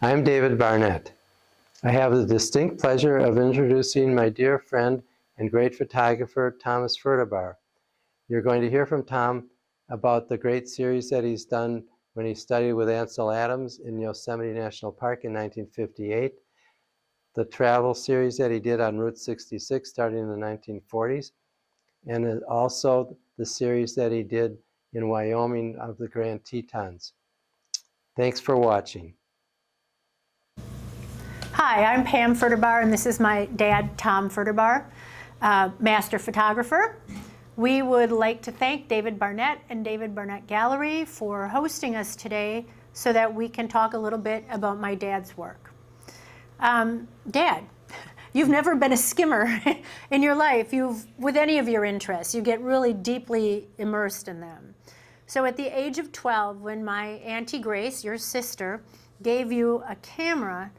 I'm David Barnett. I have the distinct pleasure of introducing my dear friend and great photographer, Thomas Ferderbar. You're going to hear from Tom about the great series that he's done when he studied with Ansel Adams in Yosemite National Park in 1958, the travel series that he did on Route 66 starting in the 1940s, and also the series that he did in Wyoming of the Grand Tetons. Thanks for watching. Hi, I'm Pam Ferderbar, and this is my dad, Tom Ferderbar, master photographer. We would like to thank David Barnett and David Barnett Gallery for hosting us today so that we can talk a little bit about my dad's work. Dad, you've never been a skimmer in your life. With any of your interests, you get really deeply immersed in them. So at the age of 12, when my Auntie Grace, your sister, gave you a camera,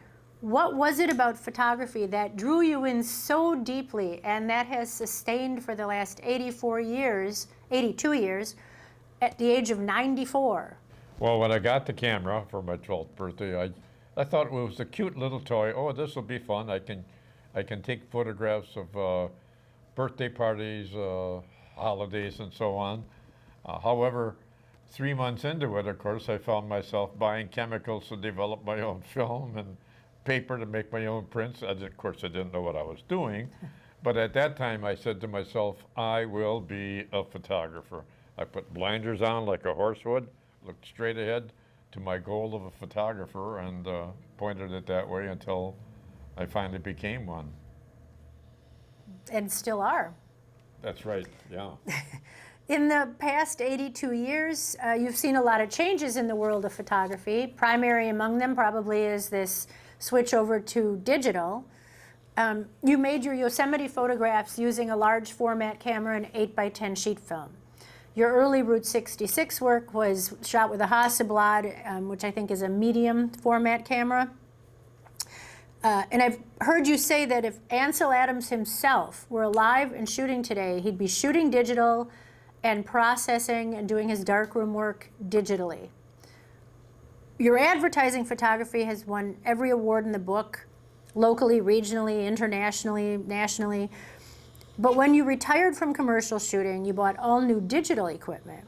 what was it about photography that drew you in so deeply and that has sustained for the last 82 years, at the age of 94? Well, when I got the camera for my 12th birthday, I thought it was a cute little toy. Oh, this will be fun. I can take photographs of birthday parties, holidays, and so on. However, 3 months into it, of course, I found myself buying chemicals to develop my own film and paper to make my own prints. Of course, I didn't know what I was doing, but at that time I said to myself, I will be a photographer. I put blinders on like a horse would, looked straight ahead to my goal of a photographer, and pointed it that way until I finally became one. And still are. That's right, yeah. In the past 82 years, you've seen a lot of changes in the world of photography. Primary among them probably is this switch over to digital. You made your Yosemite photographs using a large format camera and 8x10 sheet film. Your early Route 66 work was shot with a Hasselblad, which I think is a medium format camera. And I've heard you say that if Ansel Adams himself were alive and shooting today, he'd be shooting digital and processing and doing his darkroom work digitally. Your advertising photography has won every award in the book, locally, regionally, internationally, nationally. But when you retired from commercial shooting, you bought all new digital equipment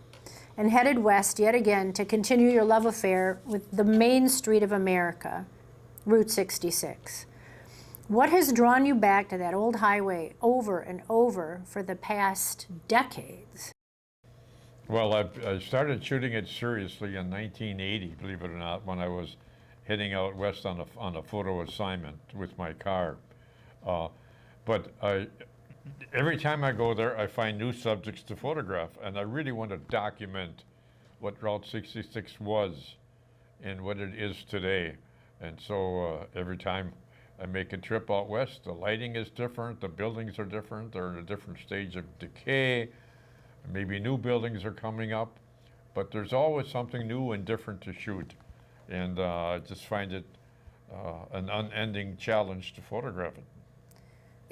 and headed west yet again to continue your love affair with the main street of America, Route 66. What has drawn you back to that old highway over and over for the past decades? Well, I started shooting it seriously in 1980, believe it or not, when I was heading out west on a photo assignment with my car. But every time I go there, I find new subjects to photograph, and I really want to document what Route 66 was and what it is today. And so every time I make a trip out west, the lighting is different, the buildings are different, they're in a different stage of decay. Maybe new buildings are coming up, but there's always something new and different to shoot. And I just find it an unending challenge to photograph it.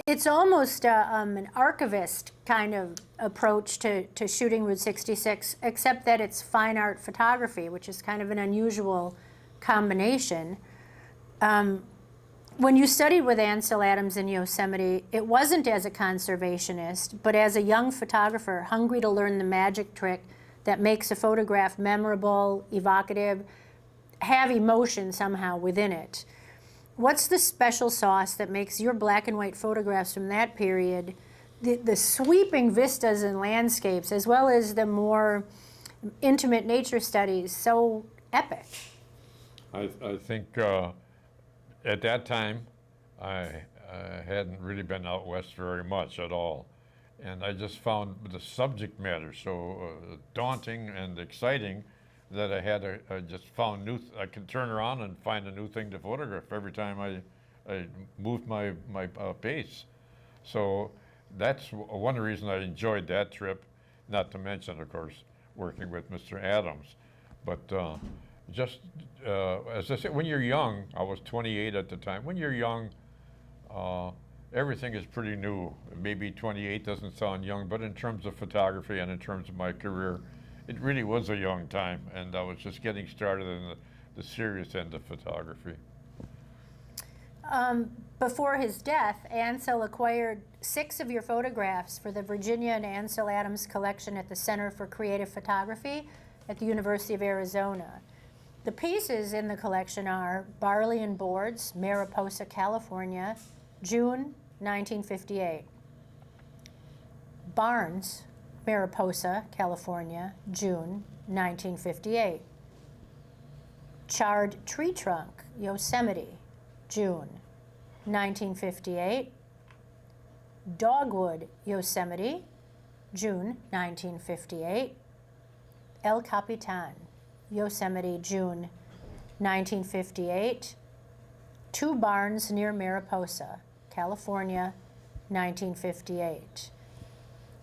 It's almost an archivist kind of approach to shooting Route 66, except that it's fine art photography, which is kind of an unusual combination. When you studied with Ansel Adams in Yosemite, it wasn't as a conservationist, but as a young photographer hungry to learn the magic trick that makes a photograph memorable, evocative, have emotion somehow within it. What's the special sauce that makes your black and white photographs from that period, the sweeping vistas and landscapes, as well as the more intimate nature studies, so epic? I think at that time, I hadn't really been out west very much at all. And I just found the subject matter so daunting and exciting that I just found I could turn around and find a new thing to photograph every time I moved my pace. So that's one reason I enjoyed that trip, not to mention, of course, working with Mr. Adams. But as I said, when you're young, I was 28 at the time, when you're young, everything is pretty new. Maybe 28 doesn't sound young, but in terms of photography and in terms of my career, it really was a young time, and I was just getting started in the serious end of photography. Before his death, Ansel acquired 6 of your photographs for the Virginia and Ansel Adams collection at the Center for Creative Photography at the University of Arizona. The pieces in the collection are Barley and Boards, Mariposa, California, June 1958. Barnes, Mariposa, California, June 1958. Charred Tree Trunk, Yosemite, June 1958. Dogwood, Yosemite, June 1958. El Capitan, Yosemite, June 1958. 2 Barns near Mariposa, California, 1958.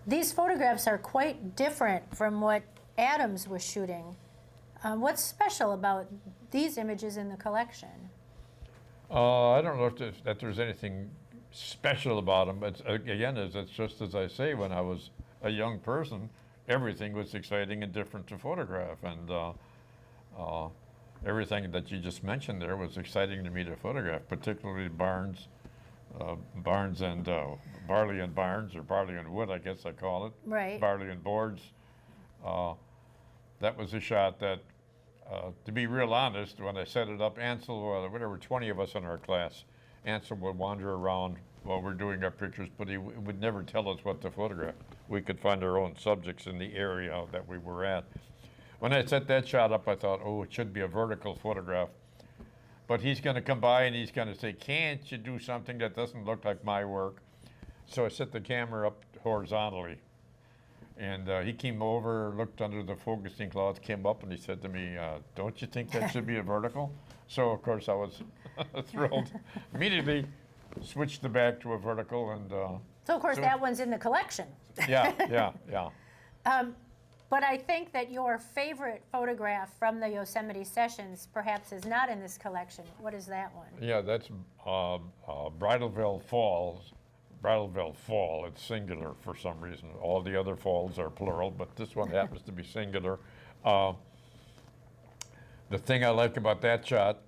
These photographs are quite different from what Adams was shooting. What's special about these images in the collection? I don't know if there's anything special about them, but again, it's just as I say, when I was a young person, everything was exciting and different to photograph, and everything that you just mentioned there was exciting to me to photograph, particularly barns and barley and barns, or barley and wood, I guess I call it. Right. Barley and boards. That was a shot that, to be real honest, when I set it up, Ansel, there were 20 of us in our class. Ansel would wander around while we're doing our pictures, but he would never tell us what to photograph. We could find our own subjects in the area that we were at. When I set that shot up, I thought, oh, it should be a vertical photograph. But he's going to come by and he's going to say, can't you do something that doesn't look like my work? So I set the camera up horizontally. And he came over, looked under the focusing cloth, came up, and he said to me, don't you think that should be a vertical? So, of course, I was thrilled. Immediately switched the back to a vertical. And So, of course, that one's in the collection. yeah. But I think that your favorite photograph from the Yosemite sessions perhaps is not in this collection. What is that one? Yeah, that's Bridalveil Falls. Bridalveil Fall, it's singular for some reason. All the other falls are plural, but this one happens to be singular. The thing I like about that shot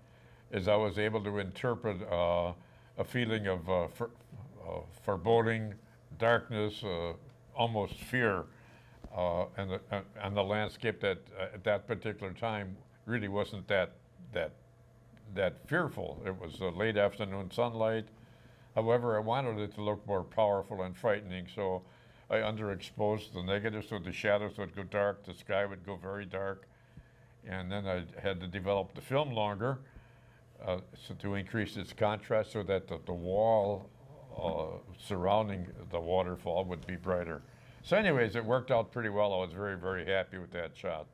is I was able to interpret a feeling of foreboding, darkness, almost fear, and the landscape that at that particular time really wasn't that fearful. It was late afternoon sunlight. However, I wanted it to look more powerful and frightening, so I underexposed the negative, so the shadows would go dark, the sky would go very dark, and then I had to develop the film longer so to increase its contrast so that the wall surrounding the waterfall would be brighter. So anyways, it worked out pretty well. I was very, very happy with that shot.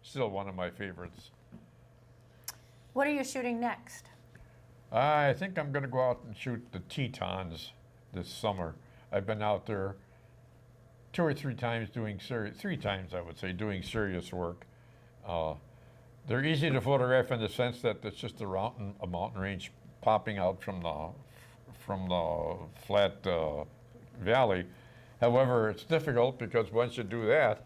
Still one of my favorites. What are you shooting next? I think I'm going to go out and shoot the Tetons this summer. I've been out there 2 or 3 times doing 3 times, I would say, doing serious work. They're easy to photograph in the sense that it's just a mountain range popping out from the flat valley. However, it's difficult because once you do that,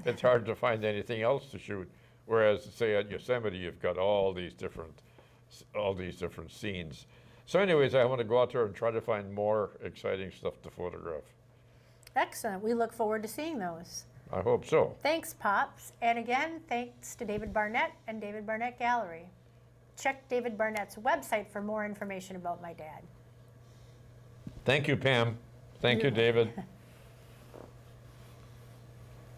it's hard to find anything else to shoot. Whereas, say, at Yosemite, you've got all these different scenes. So anyways, I want to go out there and try to find more exciting stuff to photograph. Excellent. We look forward to seeing those. I hope so. Thanks, Pops. And again, thanks to David Barnett and David Barnett Gallery. Check David Barnett's website for more information about my dad. Thank you, Pam. Thank you, David.